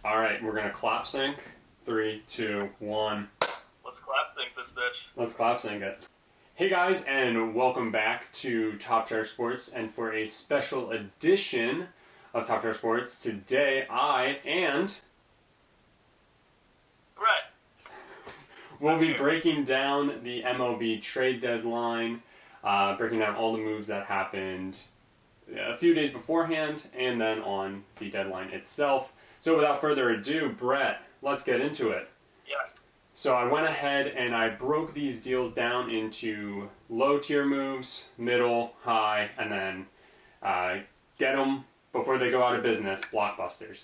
All right, we're gonna clap sync. 3, 2, 1. Let's clap sync this bitch. Let's clap sync it. Hey guys, and welcome back to Top Tier Sports. And for a special edition of Top Tier Sports, today I and Brett will be breaking down the MLB trade deadline, breaking down all the moves that happened a few days beforehand, and then on the deadline itself. So without further ado, Brett, let's get into it. Yes. So I went ahead and I broke these deals down into low tier moves, middle, high, and then get them before they go out of business, blockbusters.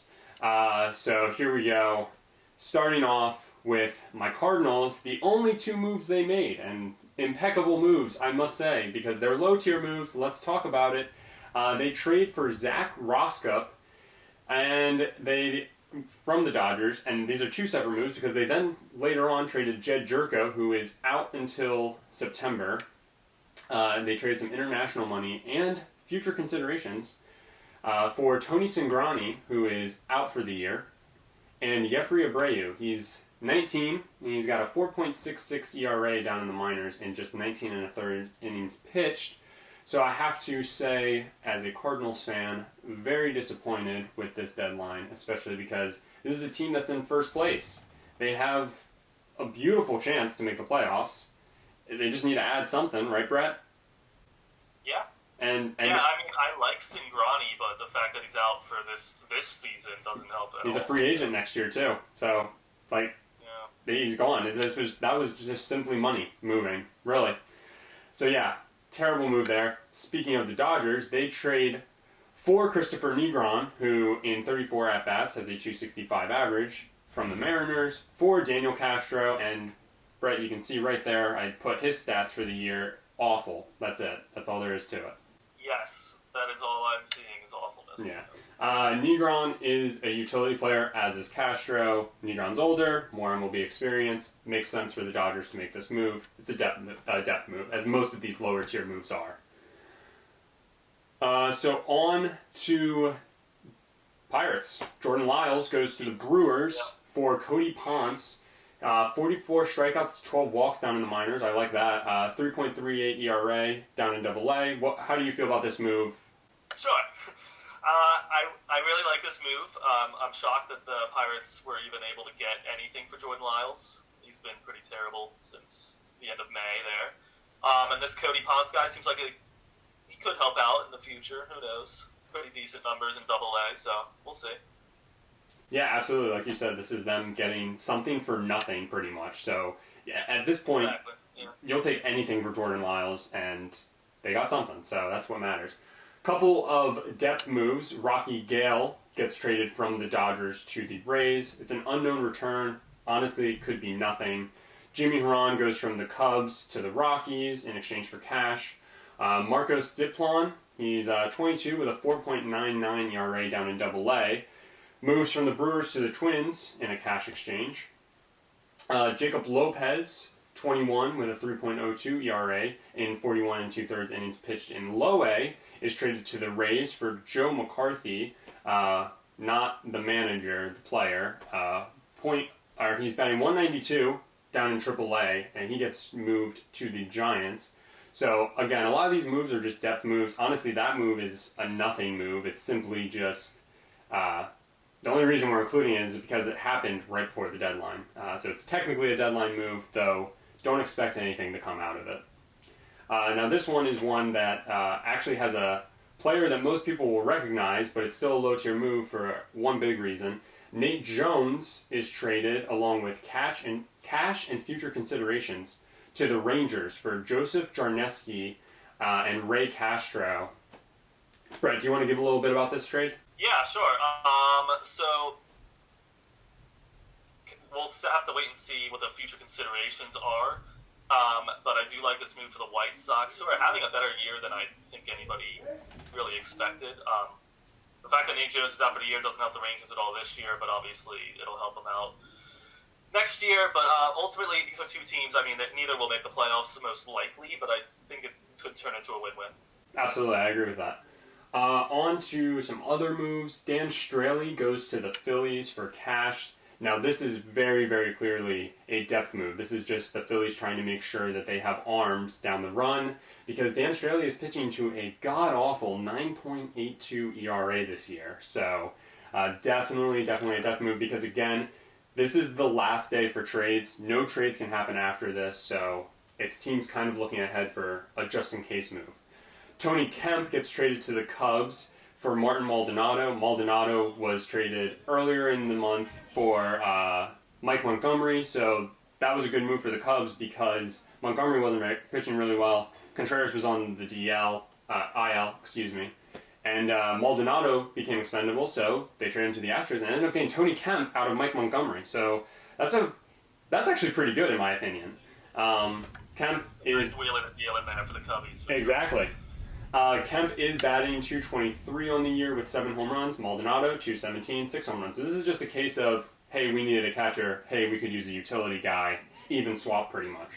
So here we go. Starting off with my Cardinals, the only two moves they made, and impeccable moves, I must say, because they're low tier moves. Let's talk about it. They trade for Zach Roskup, and from the Dodgers, and these are two separate moves because they then later on traded Jed Jerko, who is out until September. They traded some international money and future considerations for Tony Cingrani, who is out for the year, and Jeffrey Abreu. He's 19, and he's got a 4.66 ERA down in the minors in just 19 and a third innings pitched. So I have to say, as a Cardinals fan, very disappointed with this deadline, especially because this is a team that's in first place. They have a beautiful chance to make the playoffs. They just need to add something, right, Brett? Yeah. And yeah, I mean, I like Cingrani, but the fact that he's out for this season doesn't help at all. He's a free agent next year too, so he's gone. That was just simply money moving, really. So yeah. Terrible move there. Speaking of the Dodgers, they trade for Christopher Negron, who in 34 at-bats has a 265 average, from the Mariners, for Daniel Castro, and Brett, you can see right there, I put his stats for the year, awful. That's it. That's all there is to it. Yes, that is all I'm seeing is awfulness. Yeah. Negron is a utility player, as is Castro. Negron's older, more MLB experience. Makes sense for the Dodgers to make this move. It's a depth move, as most of these lower tier moves are. So on to Pirates. Jordan Lyles goes to the Brewers for Cody Ponce. 44 strikeouts, 12 walks down in the minors. I like that. 3.38 ERA down in AA. How do you feel about this move? Sure. I really like this move. I'm shocked that the Pirates were even able to get anything for Jordan Lyles. He's been pretty terrible since the end of May there. And this Cody Ponce guy seems like he could help out in the future. Who knows? Pretty decent numbers in AA, so we'll see. Yeah, absolutely. Like you said, this is them getting something for nothing, pretty much. So yeah, at this point, exactly. You'll take anything for Jordan Lyles, and they got something. So that's what matters. Couple of depth moves. Rocky Gale gets traded from the Dodgers to the Rays. It's an unknown return. Honestly, it could be nothing. Jimmy Hran goes from the Cubs to the Rockies in exchange for cash. Marcos Diplan, he's 22 with a 4.99 ERA down in AA. Moves from the Brewers to the Twins in a cash exchange. Jacob Lopez, 21 with a 3.02 ERA in 41 and 2/3 innings pitched in low A, is traded to the Rays for Joe McCarthy, not the manager, the player. He's batting 192 down in AAA, and he gets moved to the Giants. So again, a lot of these moves are just depth moves. Honestly, that move is a nothing move. It's simply just the only reason we're including it is because it happened right before the deadline. So it's technically a deadline move, though don't expect anything to come out of it. Now this one is one that actually has a player that most people will recognize, but it's still a low-tier move for one big reason. Nate Jones is traded along with cash and future considerations to the Rangers for Joseph Jarneski and Ray Castro. Brett, do you want to give a little bit about this trade? Yeah, sure. So we'll have to wait and see what the future considerations are. But I do like this move for the White Sox, who are having a better year than I think anybody really expected. The fact that Nate Jones is out for the year doesn't help the Rangers at all this year, but obviously it'll help them out next year. But ultimately, these are two teams. I mean, that neither will make the playoffs most likely, but I think it could turn into a win-win. Absolutely, I agree with that. On to some other moves. Dan Straley goes to the Phillies for cash. Now, this is very, very clearly a depth move. This is just the Phillies trying to make sure that they have arms down the run, because Dan Straley is pitching to a god-awful 9.82 ERA this year. So, definitely a depth move, because again, this is the last day for trades. No trades can happen after this, so it's teams kind of looking ahead for a just-in-case move. Tony Kemp gets traded to the Cubs for Martin Maldonado. Maldonado was traded earlier in the month for Mike Montgomery, so that was a good move for the Cubs because Montgomery wasn't pitching really well. Contreras was on the IL, and Maldonado became expendable, so they traded him to the Astros and ended up getting Tony Kemp out of Mike Montgomery. So that's actually pretty good in my opinion. Kemp is wheeling and dealing there for the Cubbies. Exactly. Kemp is batting .223 on the year with 7 home runs. Maldonado, .217, 6 home runs. So this is just a case of, hey, we needed a catcher. Hey, we could use a utility guy. Even swap pretty much.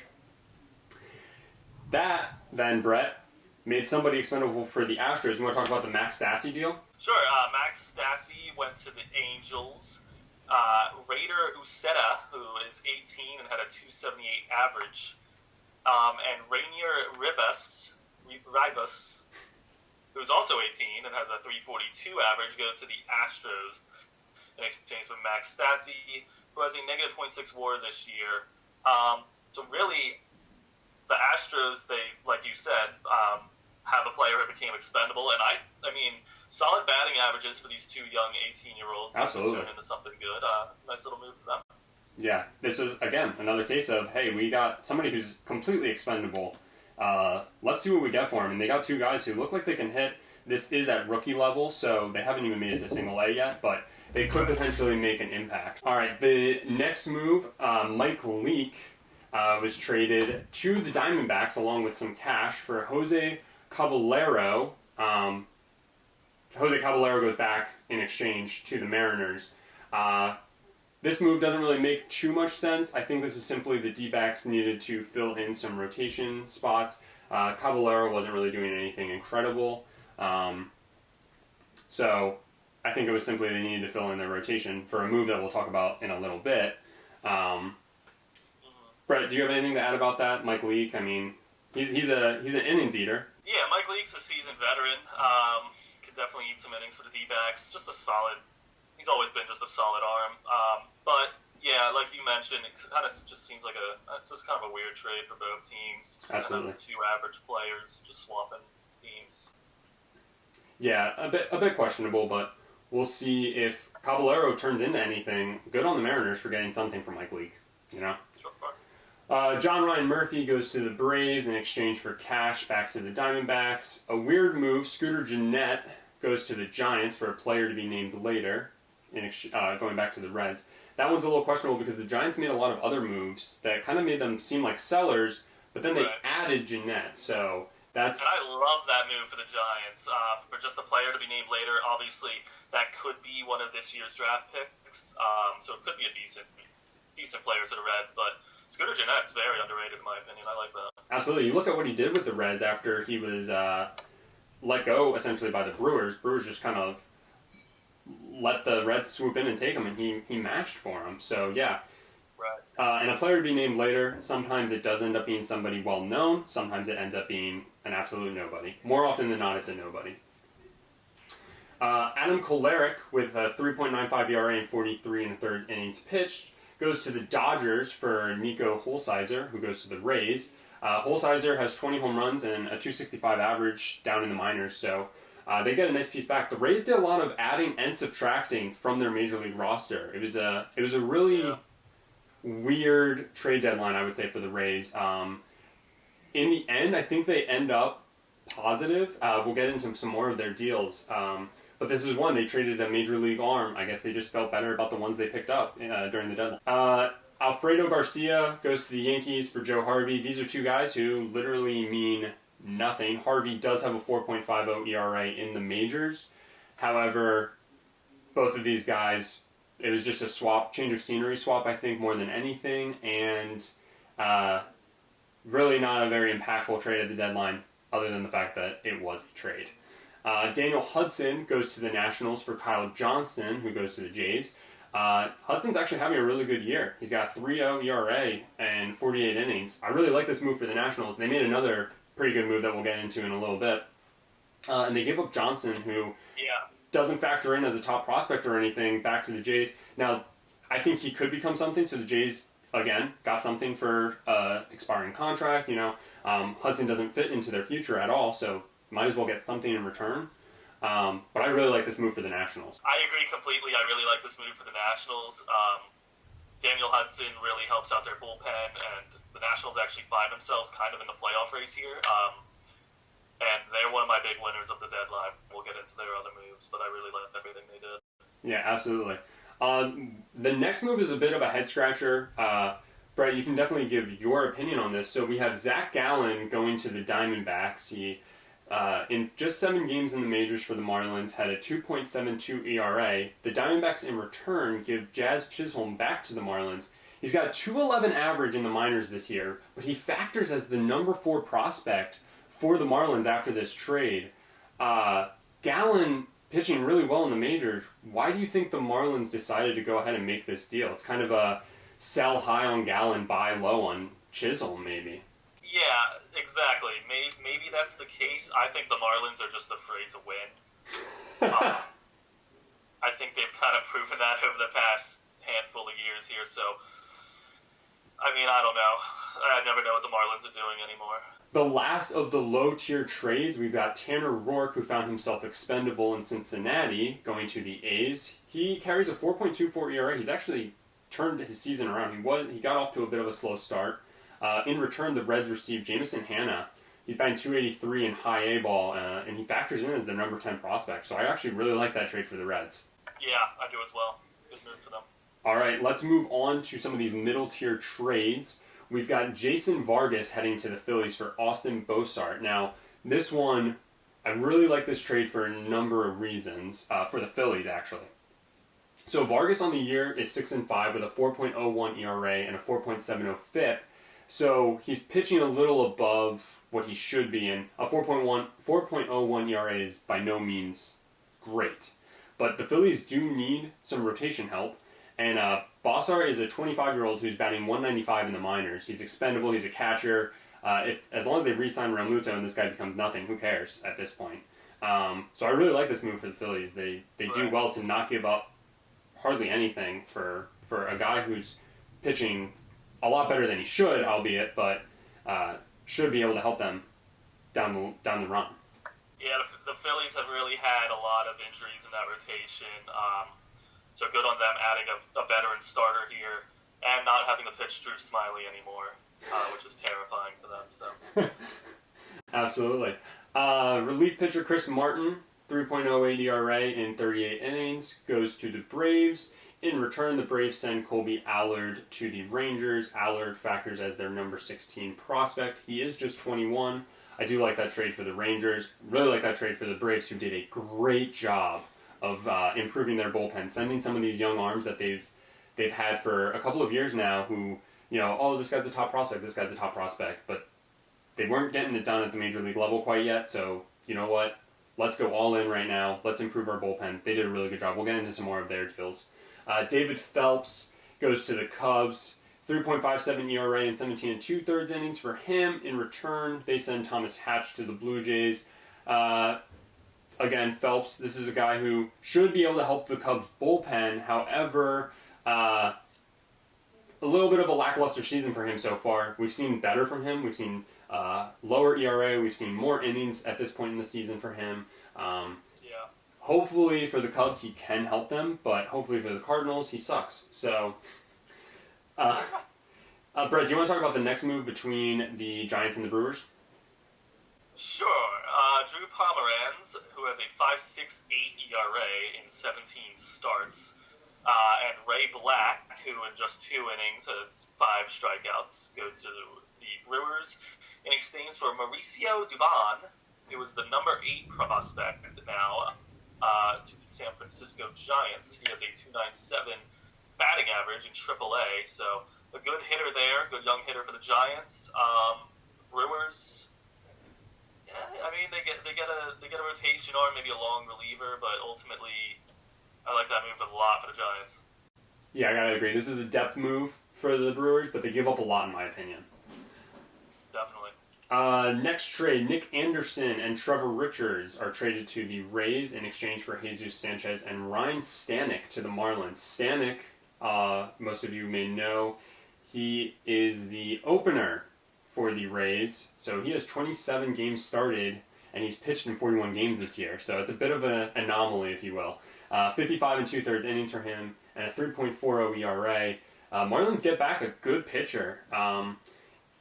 That, then, Brett, made somebody expendable for the Astros. You want to talk about the Max Stassi deal? Sure. Max Stassi went to the Angels. Raider Uceta, who is 18 and had a .278 average, and Rainier Rivas, who's also 18 and has a .342 average, go to the Astros in exchange for Max Stassi, who has a negative .6 WAR this year. So really, the Astros, they, like you said, have a player who became expendable, and I mean, solid batting averages for these two young 18-year-olds. Absolutely. Turn into something good. Nice little move for them. Yeah, this was, again, another case of, hey, we got somebody who's completely expendable. Let's see what we get for him. And they got 2 guys who look like they can hit. This is at rookie level, so they haven't even made it to single A yet, but they could potentially make an impact. All right, the next move, Mike Leake was traded to the Diamondbacks along with some cash for Jose Caballero. Jose Caballero goes back in exchange to the Mariners. This move doesn't really make too much sense. I think this is simply the D-backs needed to fill in some rotation spots. Caballero wasn't really doing anything incredible. So I think it was simply they needed to fill in their rotation for a move that we'll talk about in a little bit. Brett, do you have anything to add about that? Mike Leake, I mean, he's an innings eater. Yeah, Mike Leake's a seasoned veteran. Could definitely eat some innings for the D-backs. Just a solid. He's always been just a solid arm. But yeah, like you mentioned, it kind of just seems like it's just kind of a weird trade for both teams. Just Absolutely. Kind of 2 average players just swapping teams. Yeah, a bit questionable, but we'll see if Caballero turns into anything. Good on the Mariners for getting something from Mike Leake, you know? Sure. John Ryan Murphy goes to the Braves in exchange for cash back to the Diamondbacks. A weird move, Scooter Gennett goes to the Giants for a player to be named later, going back to the Reds. That one's a little questionable because the Giants made a lot of other moves that kind of made them seem like sellers, but then they added Gennett, so that's... And I love that move for the Giants, for just a player to be named later. Obviously, that could be one of this year's draft picks, so it could be a decent player to the Reds, but Scooter Gennett's very underrated in my opinion. I like that. Absolutely. You look at what he did with the Reds after he was let go essentially by the Brewers. Brewers just kind of let the Reds swoop in and take him, and he matched for him. So yeah. Right. And a player to be named later, sometimes it does end up being somebody well known. Sometimes it ends up being an absolute nobody. More often than not, it's a nobody. Adam Kolarek with a 3.95 ERA and 43 1/3 innings pitched goes to the Dodgers for Nico Holsizer, who goes to the Rays. Holsizer has 20 home runs and a .265 average down in the minors, so they get a nice piece back. The Rays did a lot of adding and subtracting from their major league roster. It was a really weird trade deadline, I would say, for the Rays. In the end, I think they end up positive. We'll get into some more of their deals. But this is one, they traded a major league arm. I guess they just felt better about the ones they picked up during the deadline. Alfredo Garcia goes to the Yankees for Joe Harvey. These are 2 guys who literally mean nothing. Harvey does have a 4.50 ERA in the majors. However, both of these guys, it was just a swap, change of scenery swap, I think, more than anything. And really not a very impactful trade at the deadline, other than the fact that it was a trade. Daniel Hudson goes to the Nationals for Kyle Johnston, who goes to the Jays. Hudson's actually having a really good year. He's got a 3.0 ERA and 48 innings. I really like this move for the Nationals. They made another pretty good move that we'll get into in a little bit. And they give up Johnson, who doesn't factor in as a top prospect or anything, back to the Jays. Now, I think he could become something, so the Jays, again, got something for expiring contract. Hudson doesn't fit into their future at all, so might as well get something in return. But I really like this move for the Nationals. I agree completely. I really like this move for the Nationals. Daniel Hudson really helps out their bullpen, and the Nationals actually find themselves kind of in the playoff race here. And they're one of my big winners of the deadline. We'll get into their other moves, but I really like everything they did. Yeah, absolutely. The next move is a bit of a head-scratcher. Brett, you can definitely give your opinion on this. So we have Zach Gallen going to the Diamondbacks. He, in just 7 games in the majors for the Marlins, had a 2.72 ERA. The Diamondbacks, in return, give Jazz Chisholm back to the Marlins. He's got a 2.11 average in the minors this year, but he factors as the number 4 prospect for the Marlins after this trade. Gallen pitching really well in the majors. Why do you think the Marlins decided to go ahead and make this deal? It's kind of a sell high on Gallen, buy low on Chisholm, maybe. Yeah, exactly. Maybe that's the case. I think the Marlins are just afraid to win. I think they've kind of proven that over the past handful of years here. So, I mean, I don't know. I never know what the Marlins are doing anymore. The last of the low-tier trades, we've got Tanner Roark, who found himself expendable in Cincinnati, going to the A's. He carries a 4.24 ERA. He's actually turned his season around. He got off to a bit of a slow start. In return, the Reds received Jamison Hanna. He's batting 283 in high A ball, and he factors in as their number 10 prospect. So I actually really like that trade for the Reds. Yeah, I do as well. Good move for them. All right, let's move on to some of these middle-tier trades. We've got Jason Vargas heading to the Phillies for Austin Bossart. Now, this one, I really like this trade for a number of reasons, for the Phillies, actually. So Vargas on the year is 6-5 with a 4.01 ERA and a 4.70 FIP. So he's pitching a little above what he should be, and a 4.01 ERA is by no means great. But the Phillies do need some rotation help, and Bossart is a 25-year-old who's batting 195 in the minors. He's expendable. He's a catcher. As long as they re-sign Realmuto and this guy becomes nothing, who cares at this point? So I really like this move for the Phillies. They do well to not give up hardly anything for a guy who's pitching a lot better than he should, albeit, but should be able to help them down the run. Yeah, the Phillies have really had a lot of injuries in that rotation. So good on them adding a veteran starter here and not having to pitch Drew Smiley anymore, which is terrifying for them. So Absolutely. Relief pitcher Chris Martin, 3.08 ERA in 38 innings, goes to the Braves. In return, the Braves send Colby Allard to the Rangers. Allard factors as their number 16 prospect. He is just 21. I do like that trade for the Rangers. Really like that trade for the Braves, who did a great job of improving their bullpen, sending some of these young arms that they've had for a couple of years now who, this guy's a top prospect, this guy's a top prospect, but they weren't getting it done at the major league level quite yet, so you know what? Let's go all in right now. Let's improve our bullpen. They did a really good job. We'll get into some more of their deals. David Phelps goes to the Cubs. 3.57 ERA and 17 2/3 innings for him. In return, they send Thomas Hatch to the Blue Jays. Again, Phelps, this is a guy who should be able to help the Cubs bullpen. However, a little bit of a lackluster season for him so far. We've seen better from him. We've seen lower ERA. We've seen more innings at this point in the season for him. Hopefully for the Cubs, he can help them, but hopefully for the Cardinals, he sucks. So, Brett, do you want to talk about the next move between the Giants and the Brewers? Sure. Drew Pomeranz, who has a 5.68 ERA in 17 starts, and Ray Black, who in just 2 innings has 5 strikeouts, goes to the Brewers in exchange for Mauricio Dubon, who is the number 8 prospect now, to the San Francisco Giants. He has a 2.97 batting average in AAA, so a good hitter there, good young hitter for the Giants. Brewers, Yeah, I mean they get a rotation arm, maybe a long reliever, but ultimately, I like that move a lot for the Giants. Yeah, I gotta agree. This is a depth move for the Brewers, but they give up a lot in my opinion. Definitely. Next trade, Nick Anderson and Trevor Richards are traded to the Rays in exchange for Jesus Sanchez and Ryan Stanek to the Marlins. Stanek, most of you may know, he is the opener for the Rays. So he has 27 games started, and he's pitched in 41 games this year. So it's a bit of an anomaly, if you will. 55 and 2/3 innings for him, and a 3.40 ERA. Marlins get back a good pitcher.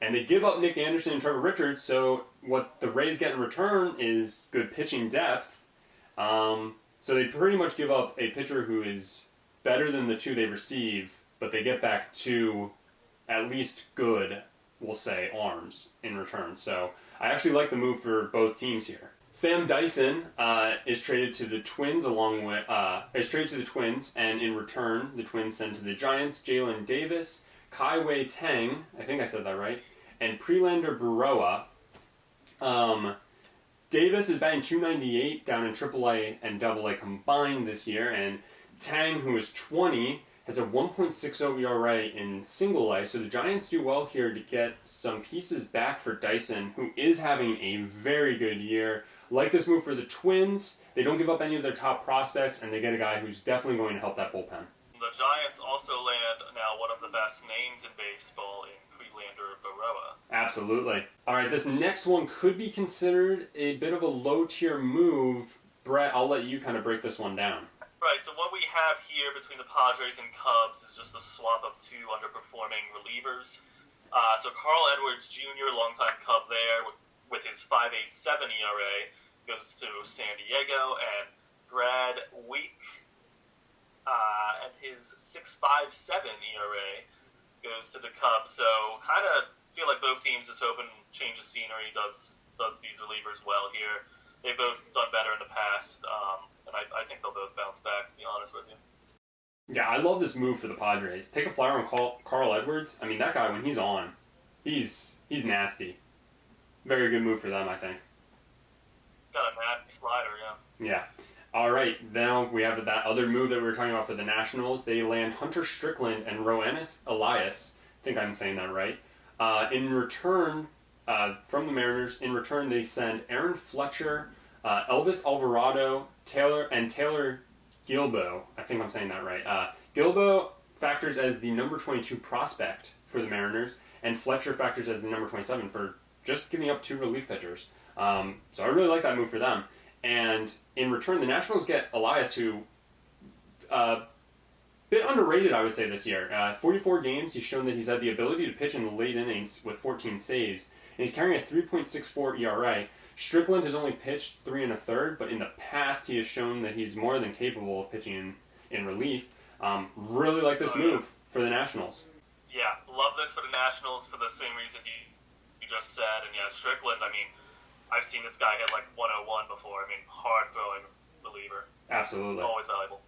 And they give up Nick Anderson and Trevor Richards, so what the Rays get in return is good pitching depth. So they pretty much give up a pitcher who is better than the two they receive, but they get back two at least good, we'll say, arms in return. So I actually like the move for both teams here. Sam Dyson is traded to the Twins and in return the Twins send to the Giants Jalen Davis, Kai-Wei Tang, I think I said that right, and Prelander Berroa. Davis is batting .298 down in AAA and AA combined this year, and Tang, who is 20, has a 1.60 ERA in single A, so the Giants do well here to get some pieces back for Dyson, who is having a very good year. Like this move for the Twins, they don't give up any of their top prospects, and they get a guy who's definitely going to help that bullpen. The Giants also land now one of the best names in baseball in Prelander Berroa. Absolutely. All right, this next one could be considered a bit of a low-tier move. Brett, I'll let you kind of break this one down. Right, so what we have here between the Padres and Cubs is just a swap of two underperforming relievers. So Carl Edwards Jr., longtime Cub there, with his 5.87 ERA, goes to San Diego, and Brad Week and his 6.57 ERA goes to the Cubs. So kind of feel like both teams just hoping change of scenery does these relievers well here. They've both done better in the past, and I think they'll both bounce back, to be honest with you. Yeah, I love this move for the Padres. Take a flyer on Carl Edwards. I mean, that guy, when he's on, he's nasty. Very good move for them, I think. Got a nasty slider, yeah. Yeah. All right, now we have that other move that we were talking about for the Nationals. They land Hunter Strickland and Roenis Elias. I think I'm saying that right. In return, from the Mariners, they send Aaron Fletcher, Elvis Alvarado, Taylor Gilbo. I think I'm saying that right. Gilbo factors as the number 22 prospect for the Mariners, and Fletcher factors as the number 27 for just giving up two relief pitchers. So I really like that move for them. And in return, the Nationals get Elias, who bit underrated, I would say, this year. 44 games, he's shown that he's had the ability to pitch in the late innings with 14 saves, and he's carrying a 3.64 ERA. Strickland has only pitched 3 1/3, but in the past he has shown that he's more than capable of pitching in relief. Really like this move for the Nationals. Yeah, love this for the Nationals for the same reasons you just said. And yeah, Strickland, I mean, I've seen this guy hit like 101 before. I mean, hard-throwing reliever. Absolutely. Always valuable.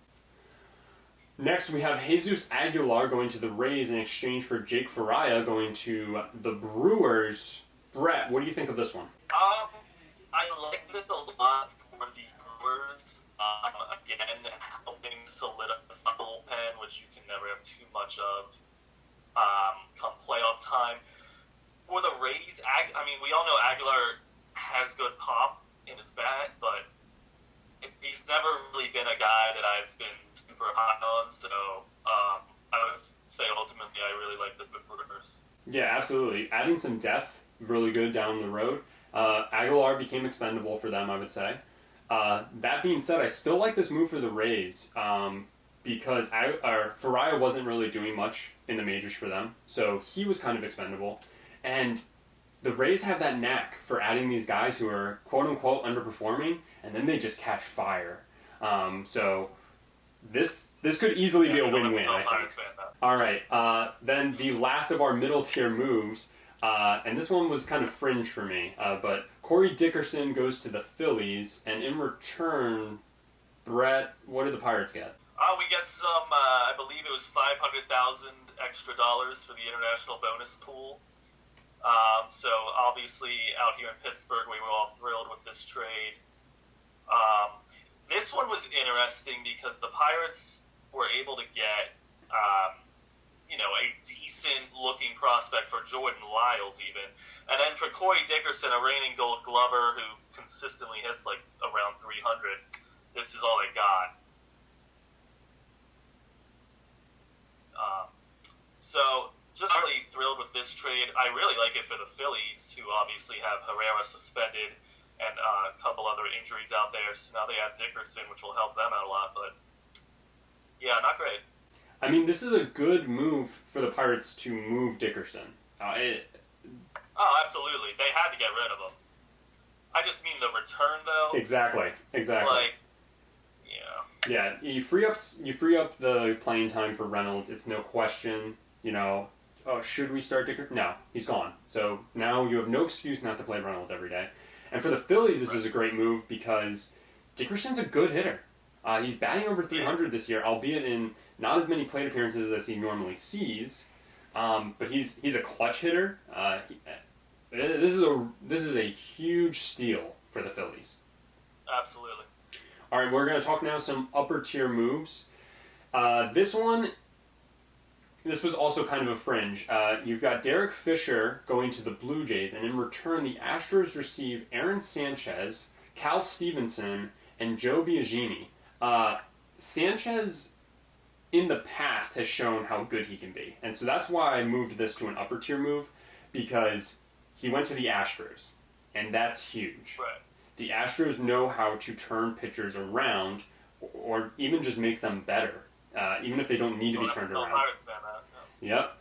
Next, we have Jesus Aguilar going to the Rays in exchange for Jake Faria going to the Brewers. Brett, what do you think of this one? I like this a lot for the Brewers. Again, helping solidify the bullpen, which you can never have too much of come playoff time. For the Rays, I mean, we all know Aguilar has good pop in his bat, but he's never really been a guy that I've been super high on, so I would say ultimately I really like the Brewers. Yeah, absolutely. Adding some depth, really good down the road. Aguilar became expendable for them, I would say. That being said, I still like this move for the Rays because Faria wasn't really doing much in the majors for them, so he was kind of expendable. And the Rays have that knack for adding these guys who are quote-unquote underperforming, and then they just catch fire. So this could easily be a win-win, I think. All right, then the last of our middle-tier moves, and this one was kind of fringe for me, but Corey Dickerson goes to the Phillies, and in return, Brett, what did the Pirates get? We get some, I believe it was $500,000 extra dollars for the international bonus pool. So obviously out here in Pittsburgh, we were all thrilled with this trade. This one was interesting because the Pirates were able to get, a decent-looking prospect for Jordan Lyles even. And then for Corey Dickerson, a reigning Gold Glover who consistently hits like around 300, this is all they got. So just really thrilled with this trade. I really like it for the Phillies, who obviously have Herrera suspended and a couple other injuries out there. So now they have Dickerson, which will help them out a lot. But yeah, not great. I mean, this is a good move for the Pirates to move Dickerson. Oh, absolutely. They had to get rid of him. I just mean the return, though. Exactly. Like, yeah. You free up the playing time for Reynolds. It's no question. Should we start Dickerson? No, he's gone. So now you have no excuse not to play Reynolds every day. And for the Phillies, this is a great move because Dickerson's a good hitter. He's batting over 300 this year, albeit in not as many plate appearances as he normally sees. But he's a clutch hitter. This is a huge steal for the Phillies. Absolutely. All right, we're going to talk now some upper tier moves. This was also kind of a fringe. You've got Derek Fisher going to the Blue Jays, and in return, the Astros receive Aaron Sanchez, Cal Stevenson, and Joe Biagini. Sanchez, in the past, has shown how good he can be, and so that's why I moved this to an upper tier move, because he went to the Astros, and that's huge. Right. The Astros know how to turn pitchers around, or even just make them better, even if they don't need to be turned around. Yep.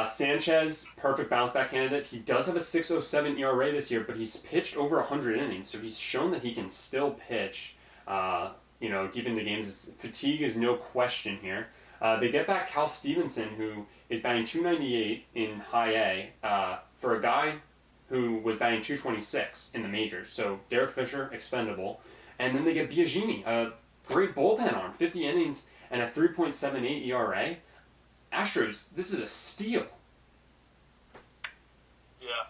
Sanchez, perfect bounce back candidate. He does have a 6.07 ERA this year, but he's pitched over 100 innings, so he's shown that he can still pitch, deep into games. Fatigue is no question here. They get back Cal Stevenson, who is batting .298 in high A, for a guy who was batting .226 in the majors. So Derek Fisher, expendable. And then they get Biagini, a great bullpen arm, 50 innings and a 3.78 ERA. Astros, this is a steal. Yeah.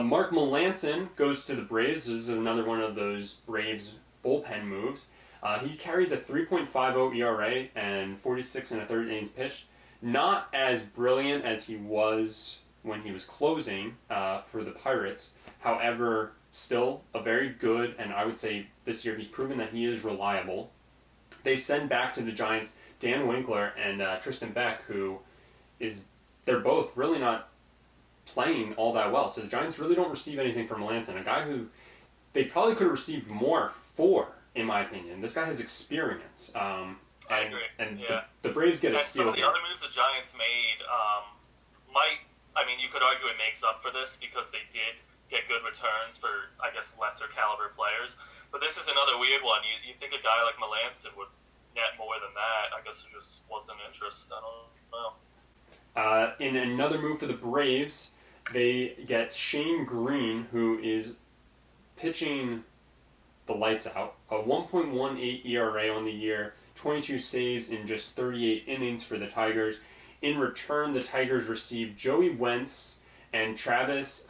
Mark Melancon goes to the Braves. This is another one of those Braves bullpen moves. He carries a 3.50 ERA and 46 and a third innings pitched. Not as brilliant as he was when he was closing for the Pirates. However, still a very good, and I would say this year he's proven that he is reliable. They send back to the Giants Dan Winkler and Tristan Beck, they're both really not playing all that well. So the Giants really don't receive anything from Melancon, a guy who they probably could have received more for, in my opinion. This guy has experience. I agree. And the Braves get a steal. Some of the other moves the Giants made you could argue it makes up for this because they did get good returns for, I guess, lesser caliber players. But this is another weird one. You think a guy like Melancon would net more than that. I guess there just wasn't interest. I don't know. In another move for the Braves, they get Shane Green, who is pitching the lights out. A 1.18 ERA on the year, 22 saves in just 38 innings for the Tigers. In return, the Tigers receive Joey Wentz and Travis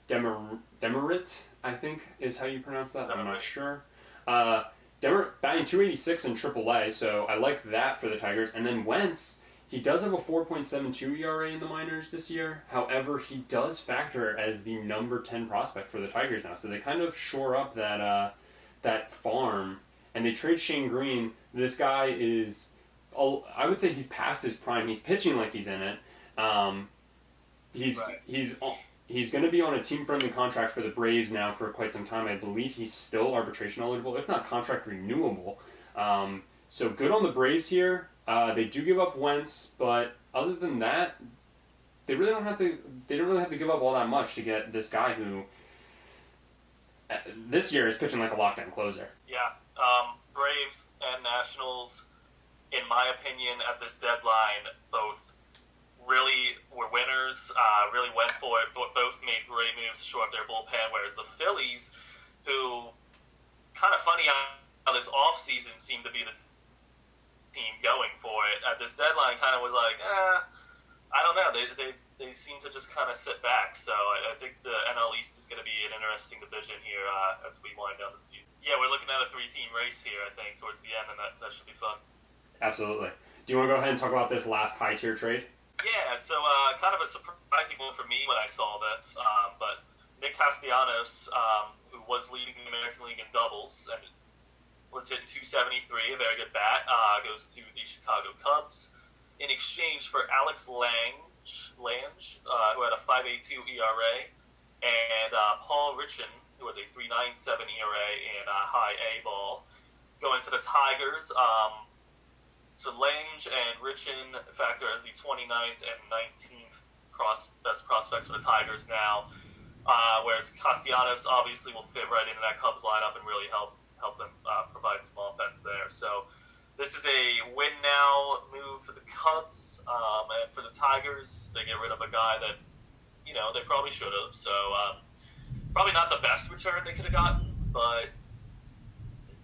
Demerit, I think is how you pronounce that. I'm not sure. Demerit batting .286 in AAA, so I like that for the Tigers. And then Wentz, he does have a 4.72 ERA in the minors this year. However, he does factor as the number 10 prospect for the Tigers now. So they kind of shore up that farm, and they trade Shane Green. This guy is, I would say he's past his prime. He's pitching like he's in it. He's going to be on a team-friendly contract for the Braves now for quite some time. I believe he's still arbitration eligible, if not contract renewable. So good on the Braves here. They do give up Wentz, but other than that, they really don't have to. They don't really have to give up all that much to get this guy who this year is pitching like a lockdown closer. Yeah, Braves and Nationals, in my opinion, at this deadline, both really were winners. Really went for it. Both made great moves to shore up their bullpen. Whereas the Phillies, who kind of funny how this offseason seemed to be the team going for it at this deadline, kind of was like, I don't know. they seem to just kind of sit back. So I think the NL East is going to be an interesting division here as we wind down the season. Yeah, we're looking at a 3-team race here, I think, towards the end, and that should be fun. Absolutely. Do you want to go ahead and talk about this last high-tier trade? Yeah, so kind of a surprising one for me when I saw that, but Nick Castellanos, who was leading the American League in doubles and was hitting 273, a very good bat, goes to the Chicago Cubs in exchange for Alex Lange, who had a 5.82 ERA, and Paul Richan, who was a 3.97 ERA in high A ball, going to the Tigers. So Lange and Richan factor as the 29th and 19th best prospects for the Tigers now, whereas Castellanos obviously will fit right into that Cubs lineup and really help them provide some offense there. So this is a win-now move for the Cubs, and for the Tigers, they get rid of a guy that, they probably should have. So probably not the best return they could have gotten, but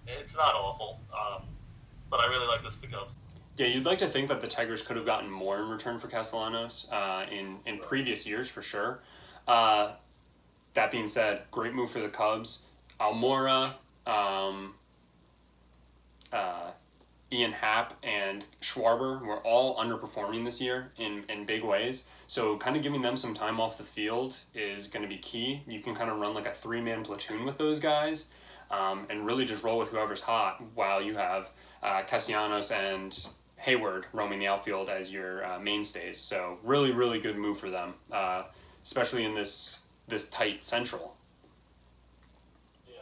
it's not awful. But I really like this for the Cubs. Yeah, you'd like to think that the Tigers could have gotten more in return for Castellanos in previous years, for sure. That being said, great move for the Cubs. Almora, Ian Happ, and Schwarber were all underperforming this year in big ways. So kind of giving them some time off the field is going to be key. You can kind of run like a 3-man platoon with those guys and really just roll with whoever's hot while you have Castellanos and Hayward roaming the outfield as your mainstays. So really, really good move for them, especially in this tight Central. Yeah.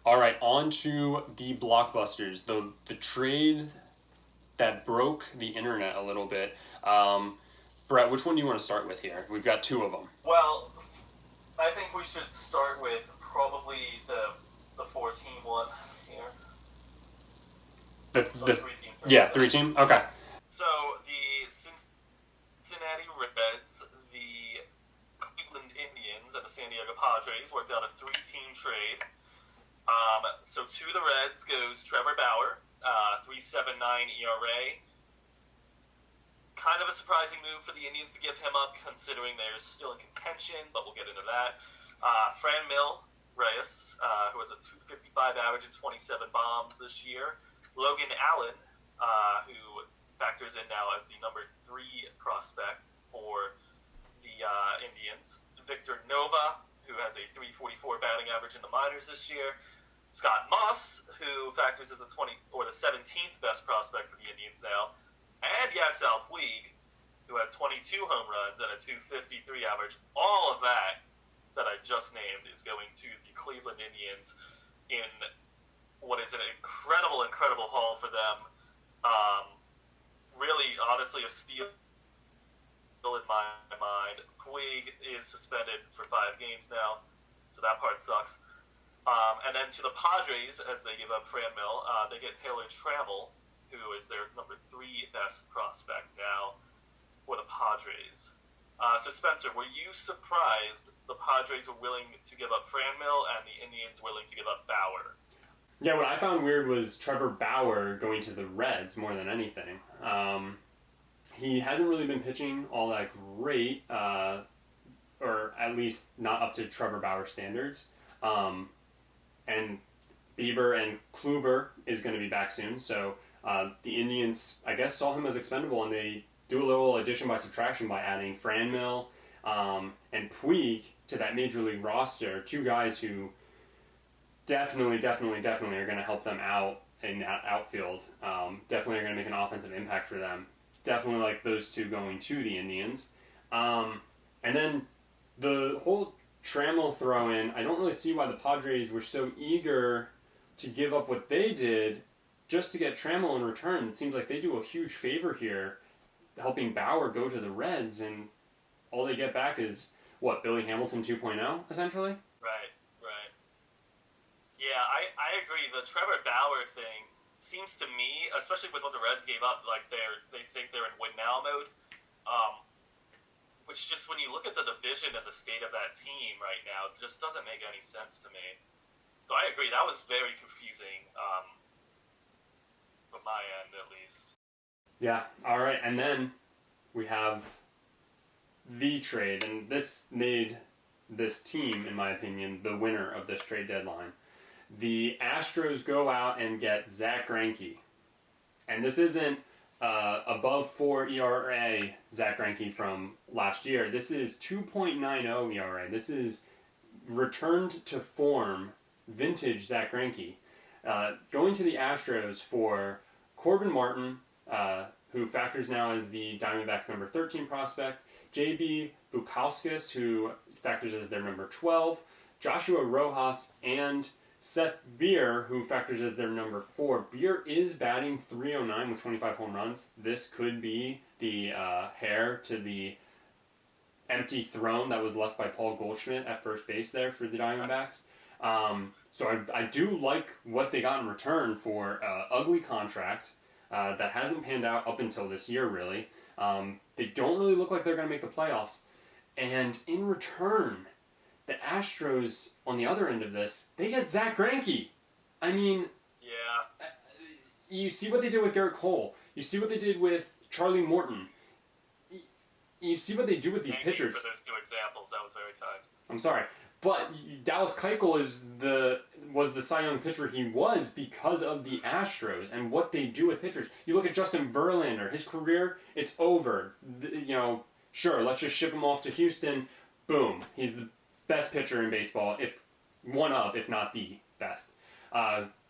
All right, on to the blockbusters. The trade that broke the internet a little bit. Brett, which one do you want to start with here? We've got 2 of them. Well, I think we should start with probably the 4-team one here. The 3-team. Yeah, 3-team? Okay. So the Cincinnati Reds, the Cleveland Indians, and the San Diego Padres worked out a 3-team trade. So to the Reds goes Trevor Bauer, 3.79 ERA. Kind of a surprising move for the Indians to give him up, considering they're still in contention, but we'll get into that. Franmil Reyes, who has a 255 average and 27 bombs this year. Logan Allen, who factors in now as the number 3 prospect for the Indians. Victor Nova, who has a 344 batting average in the minors this year. Scott Moss, who factors as the 17th best prospect for the Indians now. And Yasiel Puig, who had 22 home runs and a 253 average. All of that I just named is going to the Cleveland Indians in what is an incredible haul for them. Really, honestly, a steal in my mind. Puig is suspended for 5 games now, so that part sucks. And then to the Padres, as they give up Franmil, they get Taylor Trammell, who is their number 3 best prospect now for the Padres. So Spencer, were you surprised the Padres were willing to give up Franmil and the Indians willing to give up Bauer? Yeah, what I found weird was Trevor Bauer going to the Reds more than anything. He hasn't really been pitching all that great, or at least not up to Trevor Bauer standards. And Bieber and Kluber is going to be back soon, so the Indians, I guess, saw him as expendable, and they do a little addition by subtraction by adding Franmil and Puig to that major league roster, 2 guys who definitely are going to help them out in that outfield. Definitely are going to make an offensive impact for them. Definitely like those 2 going to the Indians. And then the whole Trammell throw-in, I don't really see why the Padres were so eager to give up what they did just to get Trammell in return. It seems like they do a huge favor here, helping Bauer go to the Reds, and all they get back is, what, Billy Hamilton 2.0, essentially? Right. Yeah, I agree. The Trevor Bauer thing seems to me, especially with what the Reds gave up, like they think they're in win-now mode. Which just, when you look at the division and the state of that team right now, it just doesn't make any sense to me. So I agree, that was very confusing, from my end at least. Yeah, all right, and then we have the trade, and this made this team, in my opinion, the winner of this trade deadline. The Astros go out and get Zach Greinke. And this isn't above 4 ERA Zach Greinke from last year. This is 2.90 ERA. This is returned to form vintage Zach Greinke. Going to the Astros for Corbin Martin, who factors now as the Diamondbacks' number 13 prospect, J.B. Bukauskas, who factors as their number 12, Joshua Rojas, and Seth Beer, who factors as their number 4. Beer is batting .309 with 25 home runs. This could be the heir to the empty throne that was left by Paul Goldschmidt at first base there for the Diamondbacks. So I do like what they got in return for an ugly contract that hasn't panned out up until this year, really. They don't really look like they're going to make the playoffs. And in return, the Astros, on the other end of this, they get Zach Greinke. I mean, yeah. You see what they did with Garrett Cole. You see what they did with Charlie Morton. You see what they do with these pitchers. For those 2 examples, that was very kind. I'm sorry. But Dallas Keuchel was the Cy Young pitcher he was because of the Astros and what they do with pitchers. You look at Justin Verlander, his career, it's over. Sure, let's just ship him off to Houston. Boom. He's the best pitcher in baseball, if not the best.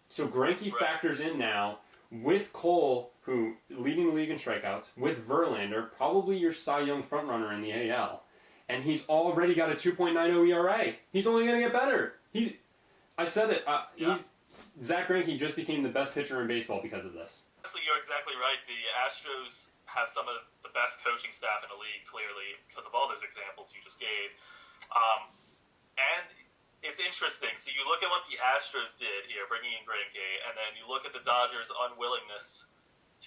So Greinke factors in now with Cole, who leading the league in strikeouts, with Verlander, probably your Cy Young frontrunner in the AL. And he's already got a 2.90 ERA. He's only going to get better. I said it. Zach Greinke just became the best pitcher in baseball because of this. Honestly, you're exactly right. The Astros have some of the best coaching staff in the league, clearly, because of all those examples you just gave. And it's interesting. So you look at what the Astros did here, bringing in Greinke, and then you look at the Dodgers' unwillingness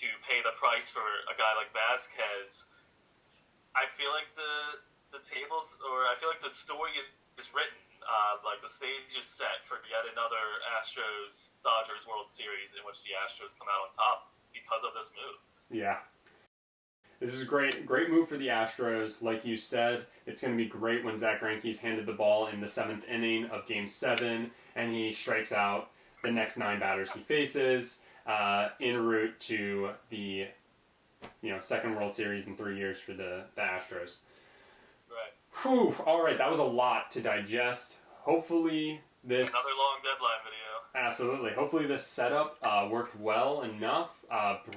to pay the price for a guy like Vasquez. I feel like the tables, or I feel like the story is written. Like the stage is set for yet another Astros-Dodgers World Series in which the Astros come out on top because of this move. Yeah. This is a great move for the Astros. Like you said, it's going to be great when Zach Greinke's handed the ball in the 7th inning of Game 7, and he strikes out the next 9 batters he faces en route to the second World Series in 3 years for the Astros. Right. Whew. All right, that was a lot to digest. Hopefully this... Another long deadline video. Absolutely. Hopefully this setup worked well enough.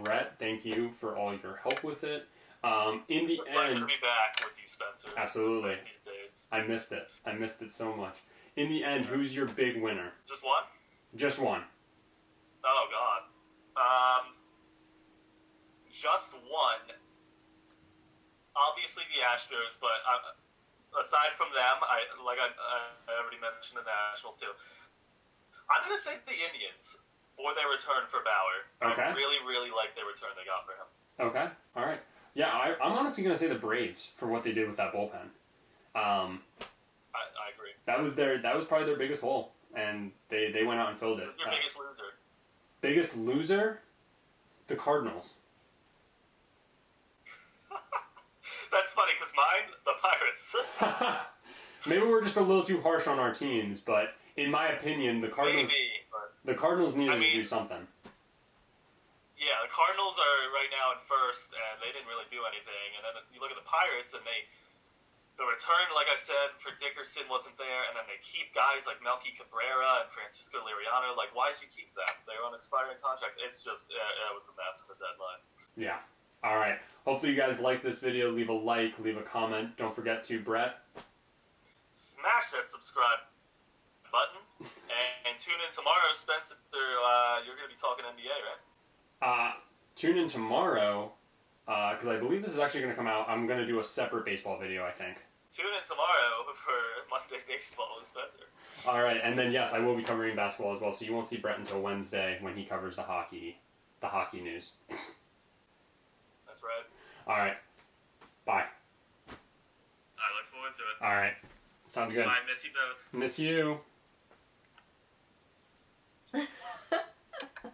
Brett, thank you for all your help with it. In the end... Pleasure to be back with you, Spencer. Absolutely. These days. I missed it. I missed it so much. In the end, who's your big winner? Just one? Just one. Oh, God. Just one. Obviously the Astros, but aside from them, I already mentioned the Nationals too. I'm going to say the Indians for their return for Bauer. Okay. I really, really like their return they got for him. Okay. All right. Yeah, I'm honestly going to say the Braves for what they did with that bullpen. I agree. That was probably their biggest hole, and they went out and filled it. Who's your biggest loser? Biggest loser? The Cardinals. That's funny, because mine, the Pirates. Maybe we're just a little too harsh on our teams, but in my opinion, the Cardinals needed to do something. Yeah, the Cardinals are right now in first, and they didn't really do anything. And then you look at the Pirates, and the return, like I said, for Dickerson wasn't there, and then they keep guys like Melky Cabrera and Francisco Liriano. Like, why did you keep them? They were on expiring contracts. It's just, it was a mess of a deadline. Yeah. All right. Hopefully you guys like this video. Leave a like, leave a comment. Don't forget to, Brett, smash that subscribe button, and tune in tomorrow, Spencer. You're going to be talking NBA, right? Tune in tomorrow, because I believe this is actually going to come out. I'm going to do a separate baseball video, I think. Tune in tomorrow for Monday Baseball with Spencer. All right, and then yes, I will be covering basketball as well, so you won't see Brett until Wednesday when he covers the hockey news. That's right. All right. Bye. I look forward to it. All right. Sounds good. I miss you both. Miss you.